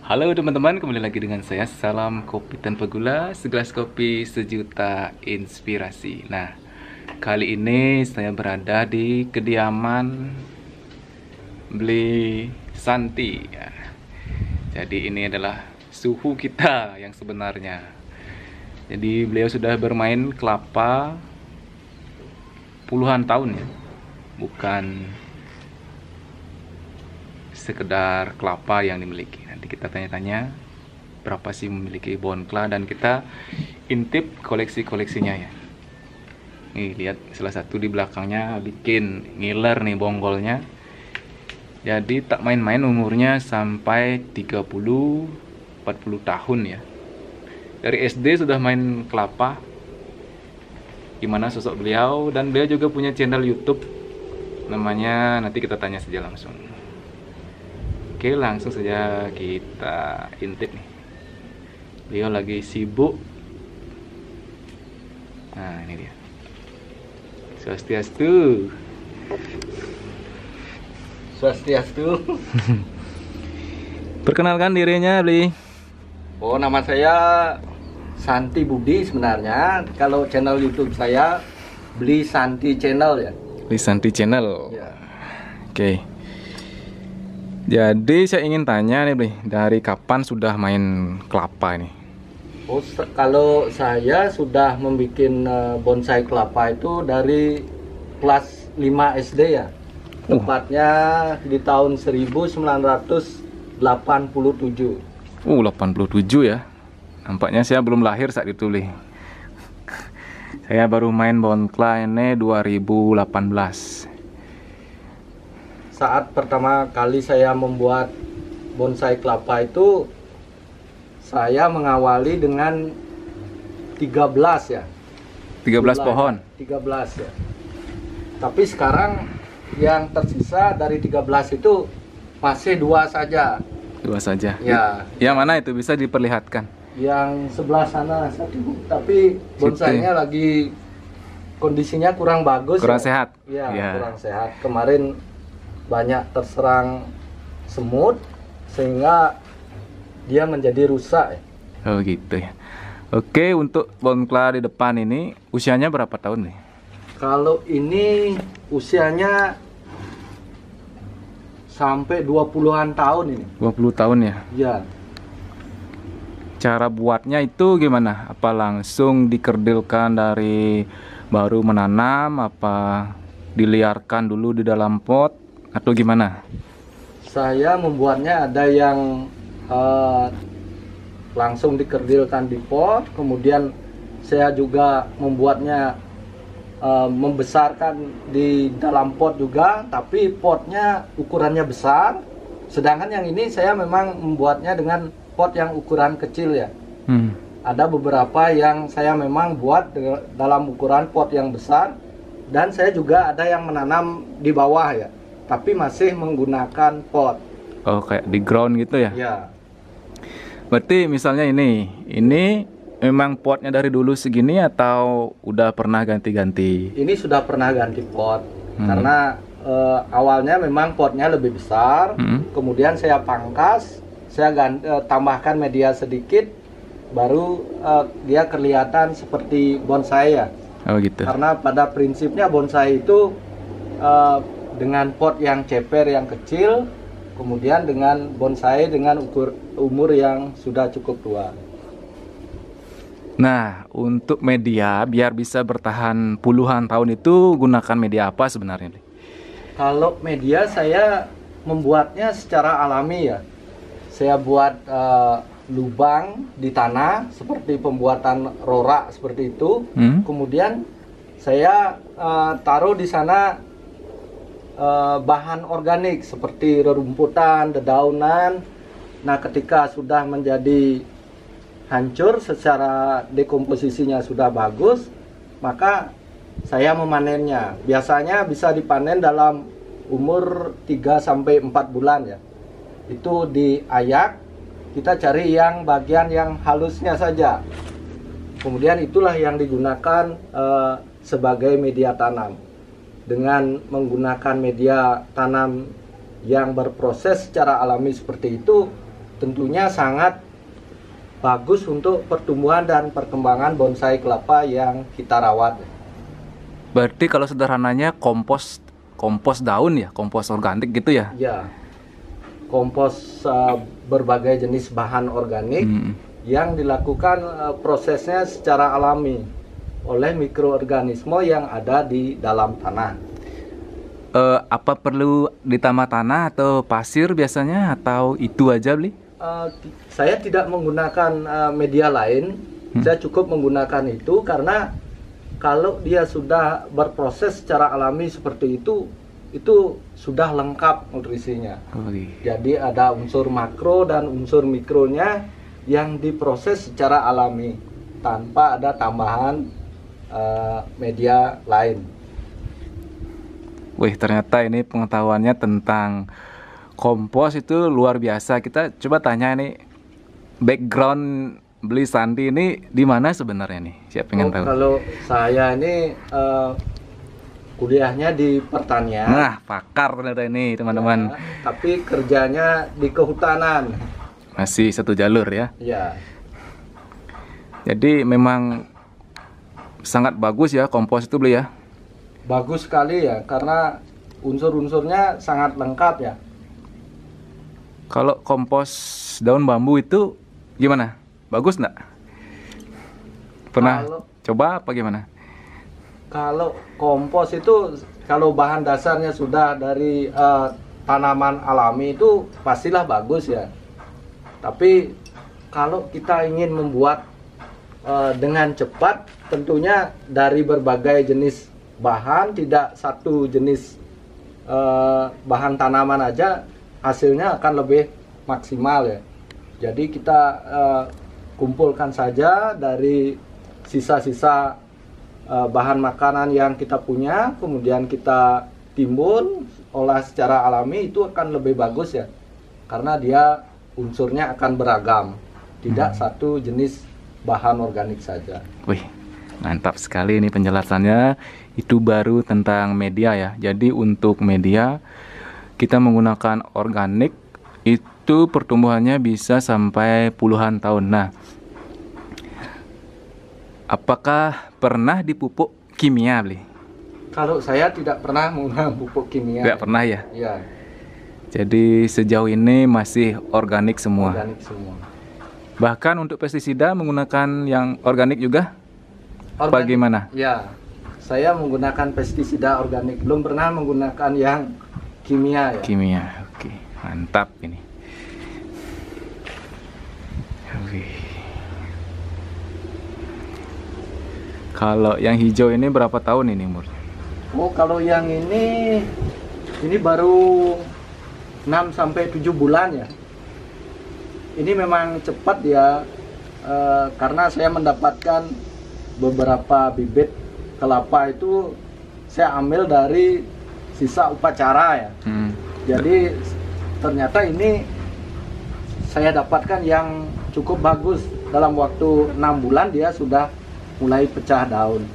Halo teman-teman, kembali lagi dengan saya. Salam kopi tanpa gula, segelas kopi sejuta inspirasi. Nah, kali ini saya berada di kediaman Beli Santi ya. Jadi ini adalah suhu kita yang sebenarnya. Jadi beliau sudah bermain kelapa puluhan tahun ya, bukan sekedar kelapa yang dimiliki. Nanti kita tanya-tanya berapa sih memiliki Bonkla dan kita intip koleksi-koleksinya ya. Nih lihat salah satu di belakangnya bikin ngiler nih bonggolnya. Jadi tak main-main, umurnya sampai 30-40 tahun ya. Dari SD sudah main kelapa. Gimana sosok beliau, dan beliau juga punya channel YouTube namanya, nanti kita tanya saja langsung. Oke, langsung saja kita intip nih. Beliau lagi sibuk. Nah, ini dia. Swastiastu. Swastiastu. Perkenalkan dirinya, Bli. Oh, nama saya Santi Budi sebenarnya. Kalau channel YouTube saya Beli Santi Channel ya. Bli Santi Channel. Ya. Oke. Jadi saya ingin tanya nih, Bli, dari kapan sudah main kelapa ini? Oh, kalau saya sudah membuat bonsai kelapa itu dari kelas 5 SD ya. Tepatnya di tahun 1987. 87 ya. Nampaknya saya belum lahir saat itu, Bli. Saya baru main Bonkla ini 2018. Saat pertama kali saya membuat bonsai kelapa itu, saya mengawali dengan 13 ya. 13 pohon. 13 ya. Tapi sekarang yang tersisa dari 13 itu masih 2 saja. 2 saja. Ya. Yang mana itu bisa diperlihatkan? Yang sebelah sana satu, tapi bonsainya lagi kondisinya kurang bagus. Kurang ya. sehat. Ya, Ya. kurang sehat. Kemarin banyak terserang semut sehingga dia menjadi rusak. Oh gitu ya. Oke, untuk Bonkla di depan ini usianya berapa tahun nih? Kalau ini usianya sampai 20-an tahun ini. 20 tahun ya. Ya. Cara buatnya itu gimana? Apa langsung dikerdilkan dari baru menanam, apa diliarkan dulu di dalam pot atau gimana? Saya membuatnya ada yang langsung dikerdilkan di pot, kemudian saya juga membuatnya membesarkan di dalam pot juga, tapi potnya ukurannya besar. Sedangkan yang ini saya memang membuatnya dengan pot yang ukuran kecil ya. Ada beberapa yang saya memang buat dalam ukuran pot yang besar, dan saya juga ada yang menanam di bawah ya, tapi masih menggunakan pot. Oh, kayak di ground gitu ya? Ya. Berarti misalnya ini memang potnya dari dulu segini atau udah pernah ganti-ganti? Ini sudah pernah ganti pot, karena awalnya memang potnya lebih besar, kemudian saya pangkas, saya tambahkan media sedikit, baru dia kelihatan seperti bonsai ya. Oh gitu. Karena pada prinsipnya bonsai itu dengan pot yang ceper yang kecil, kemudian dengan bonsai dengan umur yang sudah cukup tua. Nah, untuk media biar bisa bertahan puluhan tahun itu gunakan media apa sebenarnya? Kalau media saya membuatnya secara alami ya. Saya buat lubang di tanah seperti pembuatan rorak seperti itu. Kemudian saya taruh di sana bahan organik seperti rerumputan, dedaunan. Nah, ketika sudah menjadi hancur secara dekomposisinya sudah bagus, maka saya memanennya. Biasanya bisa dipanen dalam umur 3-4 bulan ya. Itu diayak, kita cari yang bagian yang halusnya saja. Kemudian itulah yang digunakan sebagai media tanam. Dengan menggunakan media tanam yang berproses secara alami seperti itu, tentunya sangat bagus untuk pertumbuhan dan perkembangan bonsai kelapa yang kita rawat. Berarti kalau sederhananya kompos daun ya, kompos organik gitu ya? Ya, kompos berbagai jenis bahan organik yang dilakukan prosesnya secara alami oleh mikroorganisme yang ada di dalam tanah. Apa perlu ditambah tanah atau pasir biasanya, atau itu aja beli? Saya tidak menggunakan media lain, saya cukup menggunakan itu karena kalau dia sudah berproses secara alami seperti itu sudah lengkap nutrisinya. Jadi ada unsur makro dan unsur mikronya yang diproses secara alami tanpa ada tambahan media lain. Wih, ternyata ini pengetahuannya tentang kompos itu luar biasa. Kita coba tanya nih, background beli Sandi ini di mana sebenarnya nih? Siapa pengen tahu? Kalau saya ini kuliahnya di pertanian. Nah, pakar ternyata ini teman-teman. Ya, tapi kerjanya di kehutanan. Masih satu jalur ya? Ya. Jadi memang sangat bagus ya kompos itu beli ya? Bagus sekali ya, karena unsur-unsurnya sangat lengkap ya. Kalau kompos daun bambu itu gimana? Bagus nggak? Pernah coba apa gimana? Kalau kompos itu, kalau bahan dasarnya sudah dari tanaman alami itu pastilah bagus ya. Tapi kalau kita ingin membuat dengan cepat, tentunya dari berbagai jenis bahan, tidak satu jenis bahan tanaman aja hasilnya akan lebih maksimal ya. Jadi kita kumpulkan saja dari sisa-sisa bahan makanan yang kita punya, kemudian kita timbun, olah secara alami, itu akan lebih bagus ya, karena dia unsurnya akan beragam, tidak satu jenis bahan organik saja. Wih, mantap sekali ini penjelasannya. Itu baru tentang media ya. Jadi untuk media kita menggunakan organik, itu pertumbuhannya bisa sampai puluhan tahun. Nah, apakah pernah dipupuk kimia beli? Kalau saya tidak pernah menggunakan pupuk kimia. Tidak pernah ya? Iya. Jadi sejauh ini masih organik semua. Organik semua. Bahkan untuk pestisida menggunakan yang organik juga? Organik, bagaimana? Ya, saya menggunakan pestisida organik, belum pernah menggunakan yang kimia ya. Kimia, oke, mantap ini. Oke. Kalau yang hijau ini berapa tahun ini umurnya? Oh, kalau yang ini baru 6 sampai 7 bulan ya. Ini memang cepat ya, karena saya mendapatkan beberapa bibit kelapa itu saya ambil dari sisa upacara ya. Jadi ternyata ini saya dapatkan yang cukup bagus. Dalam waktu 6 bulan dia sudah mulai pecah daun.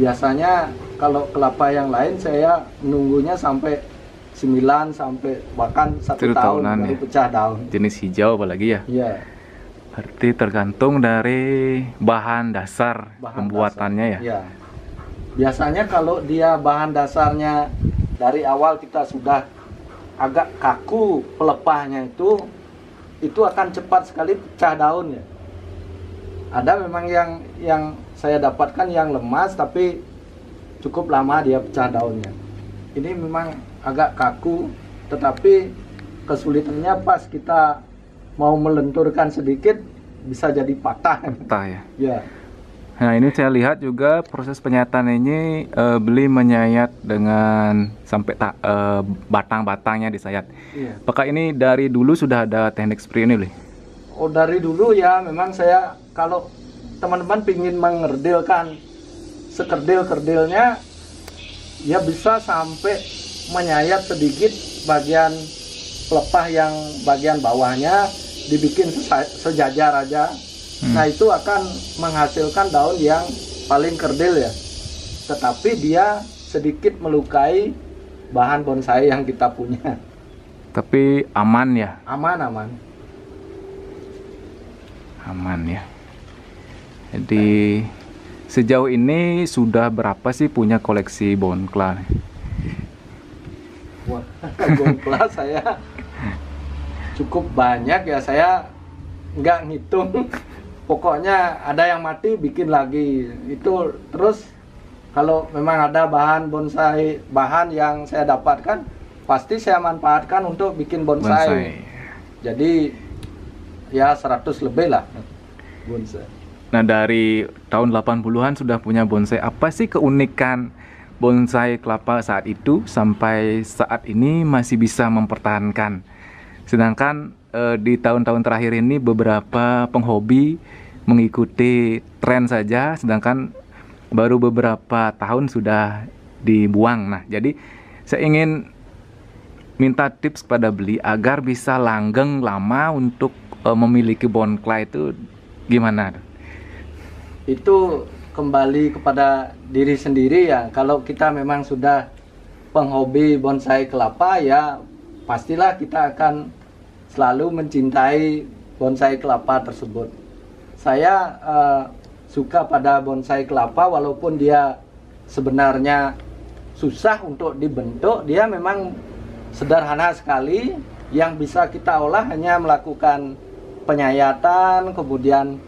Biasanya kalau kelapa yang lain saya menunggunya sampai 9 sampai bahkan 1 tahun baru ya. Pecah daun. Jenis hijau apalagi ya? Iya. Berarti tergantung dari bahan dasar pembuatannya ya? Iya. Biasanya kalau dia bahan dasarnya dari awal kita sudah agak kaku pelepahnya itu akan cepat sekali pecah daun ya. Ada memang yang saya dapatkan yang lemas tapi cukup lama dia pecah daunnya. Ini memang agak kaku, tetapi kesulitannya pas kita mau melenturkan sedikit bisa jadi patah. Patah ya? Ya. Nah ini saya lihat juga proses penyataan ini beli menyayat dengan sampai batang-batangnya disayat. Iya. Apakah ini dari dulu sudah ada teknik seperti ini beli? Oh, dari dulu ya, memang saya kalau teman-teman pingin mengerdilkan sekerdil-kerdilnya ya bisa sampai menyayat sedikit bagian pelepah yang bagian bawahnya dibikin sejajar aja. Nah itu akan menghasilkan daun yang paling kerdil ya, tetapi dia sedikit melukai bahan bonsai yang kita punya. Tapi aman ya? Aman. aman ya. Jadi sejauh ini sudah berapa sih punya koleksi Bonkla? Wah, Bonkla saya cukup banyak ya, saya nggak ngitung. Pokoknya ada yang mati bikin lagi. Itu terus kalau memang ada bahan bonsai, bahan yang saya dapatkan, pasti saya manfaatkan untuk bikin bonsai. Jadi ya 100 lebih lah bonsai. Nah, dari tahun 80-an sudah punya bonsai. Apa sih keunikan bonsai kelapa saat itu sampai saat ini masih bisa mempertahankan? Sedangkan di tahun-tahun terakhir ini beberapa penghobi mengikuti tren saja, sedangkan baru beberapa tahun sudah dibuang. Nah, jadi saya ingin minta tips kepada beli agar bisa langgeng lama untuk memiliki Bonkla itu gimana? Itu kembali kepada diri sendiri ya. Kalau kita memang sudah penghobi bonsai kelapa ya, pastilah kita akan selalu mencintai bonsai kelapa tersebut. Saya suka pada bonsai kelapa walaupun dia sebenarnya susah untuk dibentuk. Dia memang sederhana sekali, yang bisa kita olah hanya melakukan penyayatan, kemudian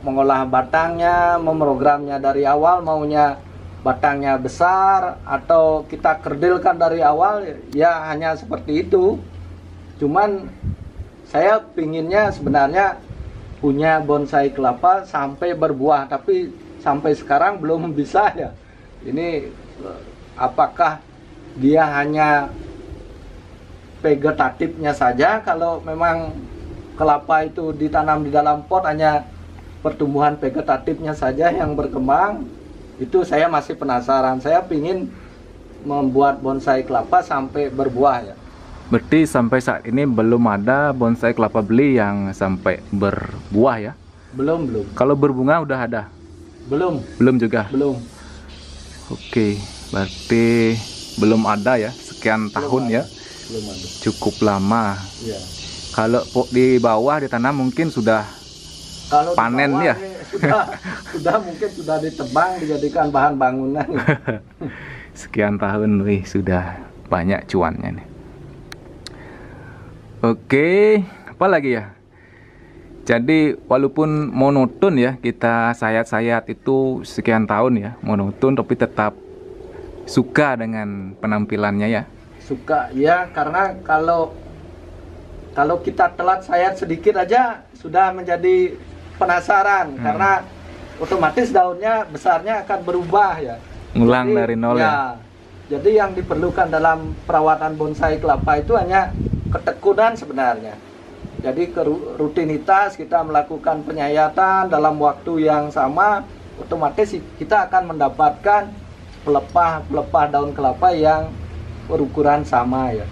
mengolah batangnya, memprogramnya dari awal, maunya batangnya besar atau kita kerdilkan dari awal, ya hanya seperti itu. Cuman saya pinginnya sebenarnya punya bonsai kelapa sampai berbuah, tapi sampai sekarang belum bisa ya. Ini apakah dia hanya vegetatifnya saja? Kalau memang kelapa itu ditanam di dalam pot hanya pertumbuhan vegetatifnya saja yang berkembang, itu saya masih penasaran. Saya pingin membuat bonsai kelapa sampai berbuah ya. Berarti sampai saat ini belum ada bonsai kelapa beli yang sampai berbuah ya? Belum. Kalau berbunga udah ada? Belum juga? Belum. Oke, berarti belum ada ya, sekian tahun ya? Belum ada. Cukup lama. Ya. Kalau di bawah ditanam mungkin sudah Kalau panen ya? Sudah mungkin sudah ditebang dijadikan bahan bangunan. Sekian tahun, wih, sudah banyak cuannya nih. Oke, apa lagi ya? Jadi walaupun monoton ya, kita sayat-sayat itu sekian tahun ya, monoton, tapi tetap suka dengan penampilannya ya? Suka ya, karena kalau kita telat sayat sedikit aja sudah menjadi penasaran, karena otomatis daunnya besarnya akan berubah ya. Ngulang dari nol ya. Jadi yang diperlukan dalam perawatan bonsai kelapa itu hanya ketekunan sebenarnya. Jadi rutinitas kita melakukan penyayatan dalam waktu yang sama, otomatis kita akan mendapatkan pelepah daun kelapa yang berukuran sama ya.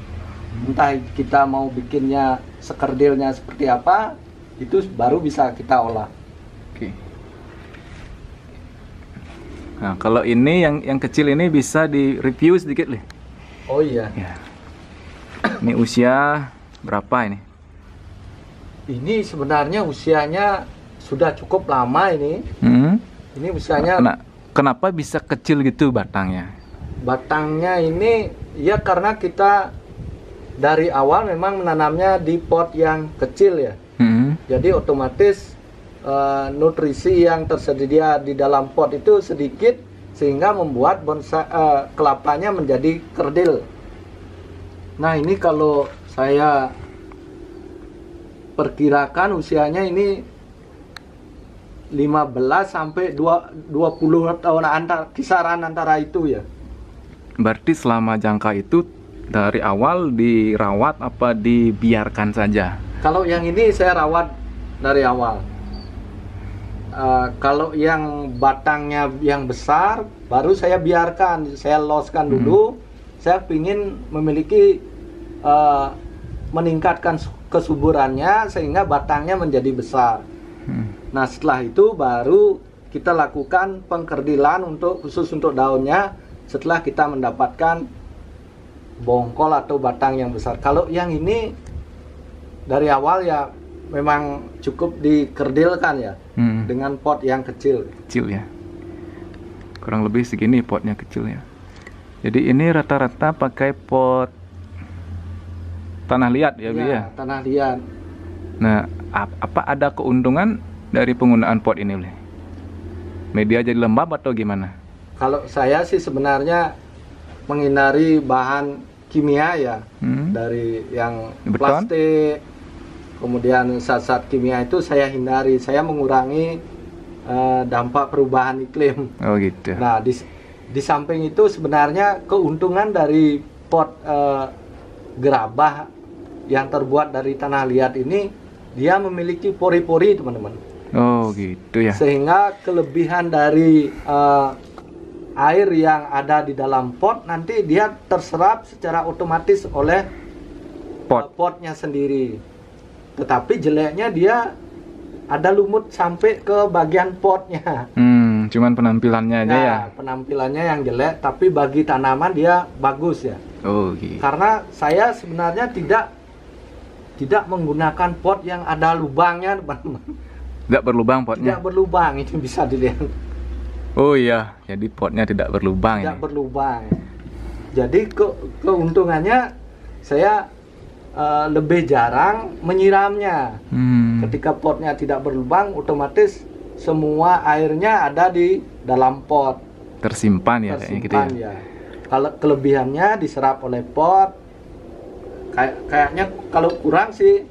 Entah kita mau bikinnya sekerdilnya seperti apa, itu baru bisa kita olah. Oke. Nah, kalau ini yang kecil ini bisa di review sedikit nih. Oh iya. Ya. Ini usia berapa ini? Ini sebenarnya usianya sudah cukup lama ini. Ini usianya. Kenapa bisa kecil gitu batangnya? Batangnya ini ya karena kita dari awal memang menanamnya di pot yang kecil ya. Jadi otomatis nutrisi yang tersedia di dalam pot itu sedikit, sehingga membuat bonsai kelapanya menjadi kerdil. Nah, ini kalau saya perkirakan usianya ini 15 sampai 20 tahun, kisaran antara itu ya. Berarti selama jangka itu dari awal dirawat apa dibiarkan saja? Kalau yang ini saya rawat dari awal. Kalau yang batangnya yang besar baru saya biarkan, saya loskan dulu. Saya ingin memiliki meningkatkan kesuburannya sehingga batangnya menjadi besar. Nah, setelah itu baru kita lakukan pengkerdilan khusus untuk daunnya setelah kita mendapatkan bongkol atau batang yang besar. Kalau yang ini dari awal ya memang cukup dikerdilkan ya, dengan pot yang kecil. Kecil ya. Kurang lebih segini potnya kecil ya. Jadi ini rata-rata pakai pot tanah liat ya, Bi ya? Tanah liat. Nah, apa ada keuntungan dari penggunaan pot ini, Bi? Media jadi lembab atau gimana? Kalau saya sih sebenarnya menghindari bahan kimia ya, dari yang Beton? plastik, kemudian zat-zat kimia itu saya hindari. Saya mengurangi dampak perubahan iklim. Oh gitu. Nah, di samping itu sebenarnya keuntungan dari pot gerabah yang terbuat dari tanah liat ini, dia memiliki pori-pori, teman-teman. Oh gitu ya. Sehingga kelebihan dari air yang ada di dalam pot nanti dia terserap secara otomatis oleh potnya sendiri. Tetapi jeleknya dia ada lumut sampai ke bagian potnya. Cuman penampilannya aja ya. Penampilannya yang jelek, tapi bagi tanaman dia bagus ya. Oh gitu. Karena saya sebenarnya tidak menggunakan pot yang ada lubangnya, teman-teman. Tidak berlubang potnya? Tidak berlubang, itu bisa dilihat. Oh iya, jadi potnya tidak berlubang. Tidak berlubang. Jadi keuntungannya saya lebih jarang menyiramnya. Ketika potnya tidak berlubang, otomatis semua airnya ada di dalam pot. Tersimpan ya, tersimpan gitu ya. Kalau kelebihannya diserap oleh pot, kayaknya kalau kurang sih,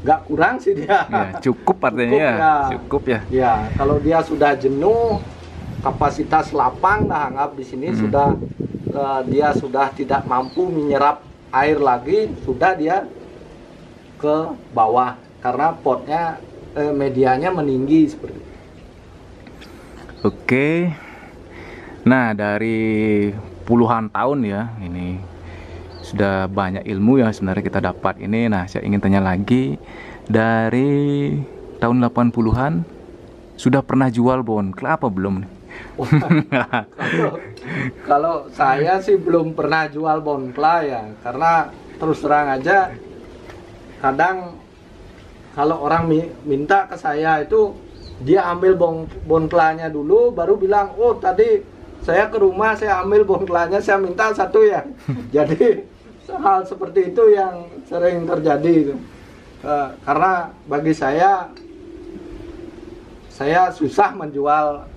nggak kurang sih dia. Ya, cukup artinya cukup ya. Ya, kalau dia sudah jenuh, kapasitas lapang, nah anggap di sini sudah dia sudah tidak mampu menyerap air lagi, sudah dia ke bawah karena potnya medianya meninggi seperti itu. Oke. Nah, dari puluhan tahun ya, ini sudah banyak ilmu yang sebenarnya kita dapat ini. Nah, saya ingin tanya lagi, dari tahun 80-an sudah pernah jual bonkla apa belum? Kalau saya sih belum pernah jual bonkla ya, karena terus terang aja kadang kalau orang minta ke saya itu dia ambil bonklanya dulu baru bilang, oh tadi saya ke rumah saya ambil bonklanya, saya minta satu ya. Jadi hal seperti itu yang sering terjadi. Karena bagi saya susah menjual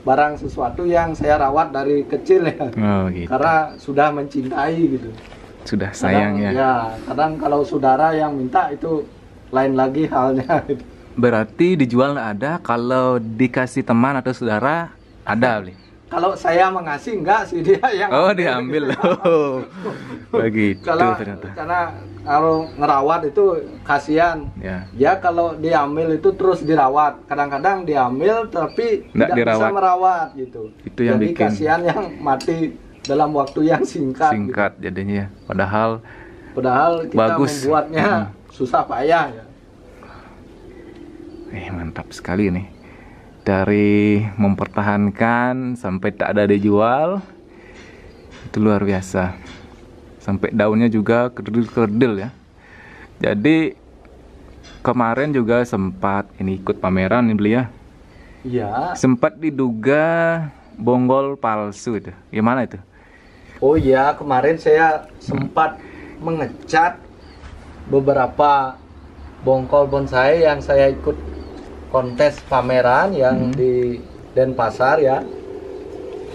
barang sesuatu yang saya rawat dari kecil ya. Oh, gitu. Karena sudah mencintai gitu. Sudah sayang kadang, ya. Ya, kadang kalau saudara yang minta itu lain lagi halnya. Gitu. Berarti dijual nggak ada, kalau dikasih teman atau saudara ada beli. Kalau saya mengasih enggak sih dia yang diambil. Oh, begitu ternyata. Karena kalau ngerawat itu kasihan. Ya. Ya kalau diambil itu terus dirawat. Kadang-kadang diambil tapi tidak bisa merawat gitu. Itu yang jadi bikin kasihan yang mati dalam waktu yang singkat. Singkat gitu. Jadinya. Padahal kita bagus. Membuatnya susah payah ya. Mantap sekali nih. Dari mempertahankan sampai tak ada dijual, itu luar biasa. Sampai daunnya juga kerdil-kerdil ya. Jadi kemarin juga sempat ini ikut pameran nih beli ya. Iya. Sempat diduga bonggol palsu itu. Gimana itu? Oh iya, kemarin saya sempat mengecat beberapa bongkol bonsai yang saya ikut kontes pameran yang di Denpasar ya.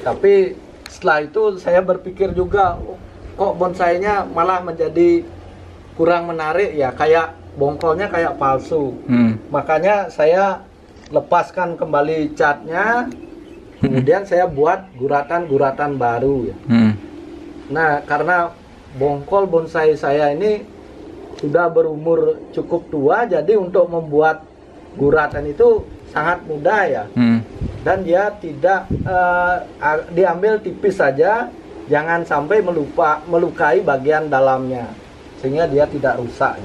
Tapi setelah itu saya berpikir juga, kok bonsainya malah menjadi kurang menarik ya, kayak bongkolnya kayak palsu. Makanya saya lepaskan kembali catnya, kemudian saya buat guratan-guratan baru ya. Nah, karena bongkol bonsai saya ini sudah berumur cukup tua, jadi untuk membuat guratan itu sangat mudah ya. Dan dia tidak diambil tipis saja, jangan sampai melukai bagian dalamnya, sehingga dia tidak rusak.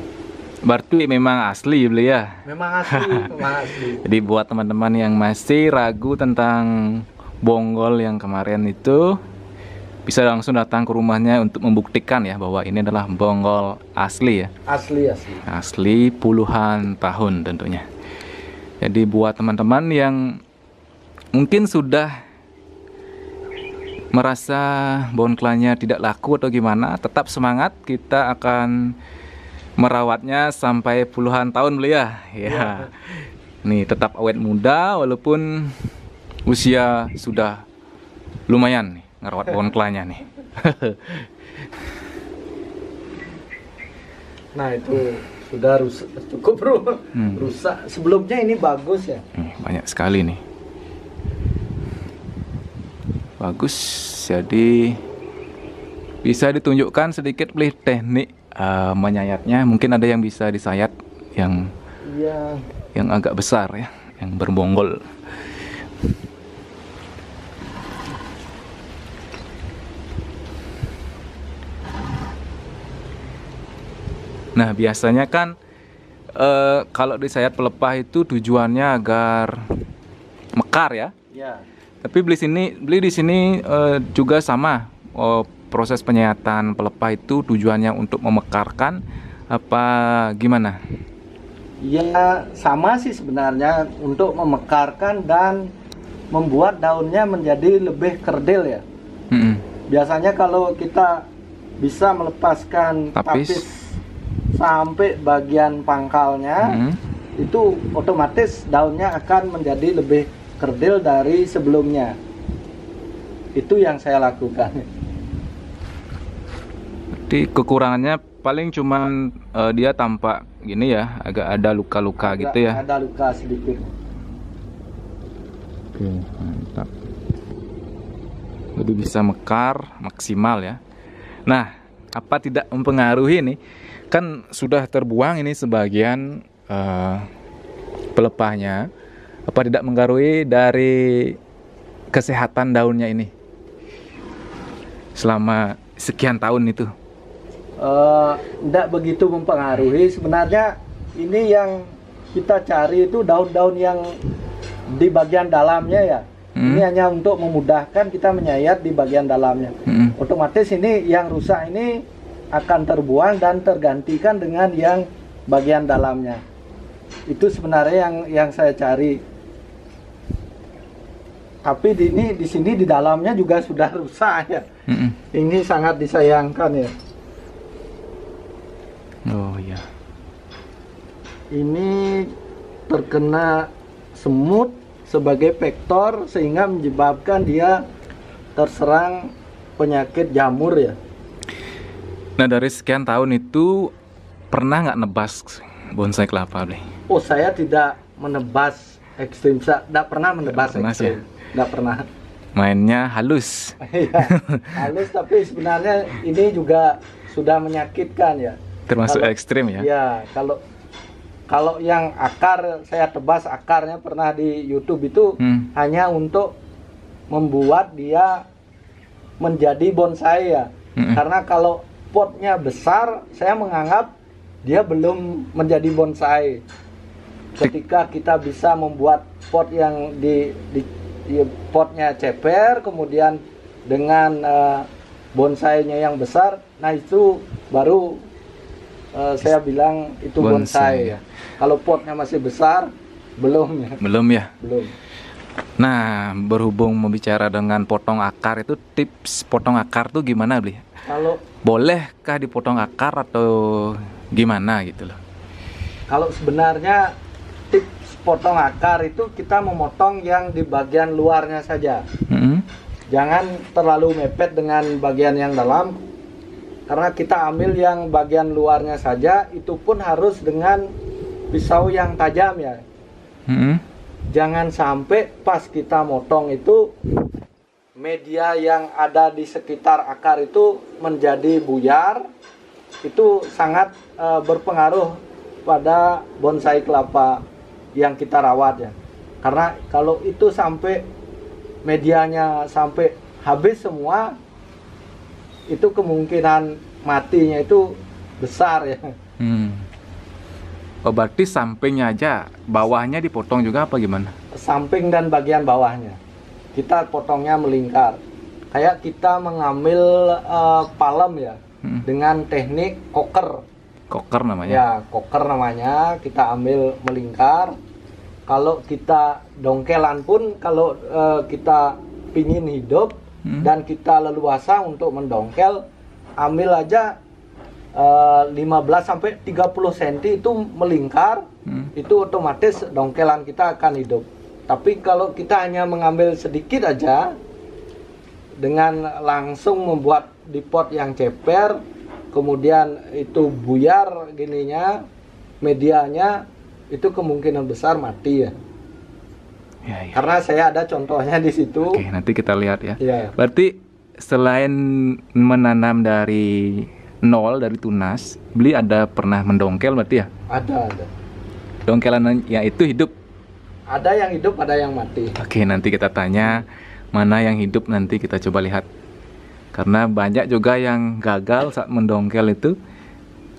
Berarti memang asli beli ya? Memang asli, memang asli. Jadi buat teman-teman yang masih ragu tentang bonggol yang kemarin itu, bisa langsung datang ke rumahnya untuk membuktikan ya bahwa ini adalah bonggol asli ya. Asli. Asli puluhan tahun tentunya. Jadi buat teman-teman yang mungkin sudah merasa bonklanya tidak laku atau gimana, tetap semangat, kita akan merawatnya sampai puluhan tahun beli ya. Ya. Nih tetap awet muda walaupun usia sudah lumayan nih ngerawat bonklanya nih. Nah itu sudah rusak, cukup rusak. Sebelumnya ini bagus ya. Banyak sekali nih. Bagus, jadi bisa ditunjukkan sedikit beli teknik menyayatnya. Mungkin ada yang bisa disayat yang agak besar ya, yang berbonggol. Nah biasanya kan kalau disayat pelepah itu tujuannya agar mekar ya. Tapi beli di sini juga sama, proses penyayatan pelepah itu tujuannya untuk memekarkan apa gimana? Ya sama sih sebenarnya, untuk memekarkan dan membuat daunnya menjadi lebih kerdil ya. Biasanya kalau kita bisa melepaskan tapis sampai bagian pangkalnya, itu otomatis daunnya akan menjadi lebih kerdil dari sebelumnya. Itu yang saya lakukan. Jadi kekurangannya paling cuman dia tampak gini ya, agak ada luka-luka gitu ya. Ada luka sedikit. Oke, mantap. Lebih bisa mekar maksimal ya. Nah, apa tidak mempengaruhi nih? Kan sudah terbuang ini sebagian pelepahnya. Apa tidak mengaruhi dari kesehatan daunnya ini selama sekian tahun itu? Tidak begitu mempengaruhi. Sebenarnya ini yang kita cari itu daun-daun yang di bagian dalamnya ya. Ini hanya untuk memudahkan kita menyayat di bagian dalamnya. Otomatis ini yang rusak ini akan terbuang dan tergantikan dengan yang bagian dalamnya. Itu sebenarnya yang saya cari. Tapi di sini di dalamnya juga sudah rusak ya. Ini sangat disayangkan ya. Oh iya. Ini terkena semut sebagai vektor sehingga menyebabkan dia terserang penyakit jamur ya. Nah dari sekian tahun itu pernah nggak nebas bonsai kelapa beli? Oh saya tidak menebas ekstrim, tidak pernah menebas ekstrim, tidak pernah. Mainnya halus. Halus tapi sebenarnya ini juga sudah menyakitkan ya. Termasuk ekstrim ya? Ya kalau yang akar saya tebas akarnya pernah di YouTube itu hanya untuk membuat dia menjadi bonsai ya. Karena kalau potnya besar, saya menganggap dia belum menjadi bonsai. Ketika kita bisa membuat pot yang di potnya ceper, kemudian dengan bonsainya yang besar, nah itu baru saya bilang itu bonsai ya. Kalau potnya masih besar, belum ya. Belum ya? Belum. Nah, berhubung membicara dengan potong akar, itu tips potong akar tuh gimana beli? Kalau bolehkah dipotong akar atau gimana gitu loh? Kalau sebenarnya tips potong akar itu kita memotong yang di bagian luarnya saja. Jangan terlalu mepet dengan bagian yang dalam. Karena kita ambil yang bagian luarnya saja, itu pun harus dengan pisau yang tajam ya. Jangan sampai pas kita motong itu media yang ada di sekitar akar itu menjadi buyar. Itu sangat berpengaruh pada bonsai kelapa yang kita rawat ya. Karena kalau itu sampai medianya sampai habis semua, itu kemungkinan matinya itu besar ya. Oh, berarti sampingnya aja, bawahnya dipotong juga apa gimana? Samping dan bagian bawahnya kita potongnya melingkar. kayak kita mengambil palem ya, dengan teknik koker. Koker namanya. Ya, koker namanya. Kita ambil melingkar. Kalau kita dongkelan pun, kalau kita pingin hidup dan kita leluasa untuk mendongkel, ambil aja 15 sampai 30 cm itu melingkar, itu otomatis dongkelan kita akan hidup. Tapi kalau kita hanya mengambil sedikit aja, dengan langsung membuat di pot yang ceper, kemudian itu buyar gininya, medianya, itu kemungkinan besar mati ya. Ya. Karena saya ada contohnya di situ. Oke, nanti kita lihat ya. Ya. Berarti selain menanam dari nol, dari tunas, Beli ada pernah mendongkel berarti ya? Ada. Dongkelan yang itu hidup? Ada yang hidup, ada yang mati. Oke, nanti kita tanya mana yang hidup, nanti kita coba lihat. Karena banyak juga yang gagal saat mendongkel itu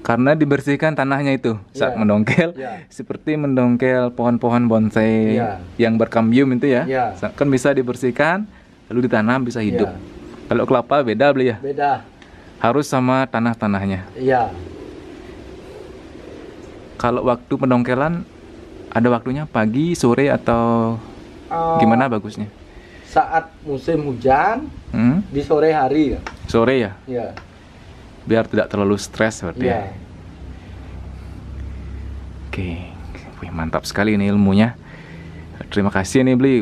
karena dibersihkan tanahnya itu saat mendongkel. Seperti mendongkel pohon-pohon bonsai yang berkambium itu ya. Kan bisa dibersihkan lalu ditanam bisa hidup. Kalau kelapa beda Beli ya? Beda. Harus sama tanah-tanahnya. Iya. Kalau waktu pendongkelan ada waktunya pagi, sore atau gimana bagusnya? Saat musim hujan, di sore hari ya. Sore ya? Iya. Biar tidak terlalu stres berarti ya. Oke. Wih, mantap sekali ini ilmunya. Terima kasih nih Beli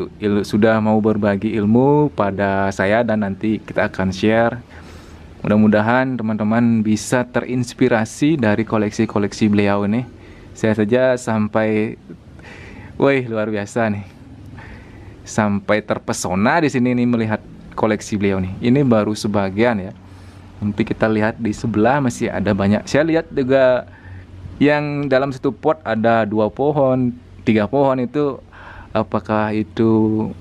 sudah mau berbagi ilmu pada saya dan nanti kita akan share. Mudah-mudahan teman-teman bisa terinspirasi dari koleksi-koleksi beliau ini. Saya saja sampai, wih luar biasa nih, sampai terpesona di sini nih melihat koleksi beliau nih. Ini baru sebagian ya. Nanti kita lihat di sebelah masih ada banyak. Saya lihat juga yang dalam satu pot ada 2 pohon, 3 pohon itu. Apakah itu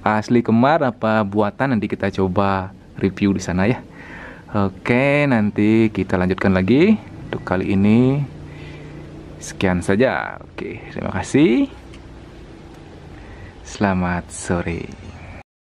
asli kemar apa buatan, nanti kita coba review di sana ya. Oke, nanti kita lanjutkan lagi. Untuk kali ini sekian saja. Oke, terima kasih. Selamat sore.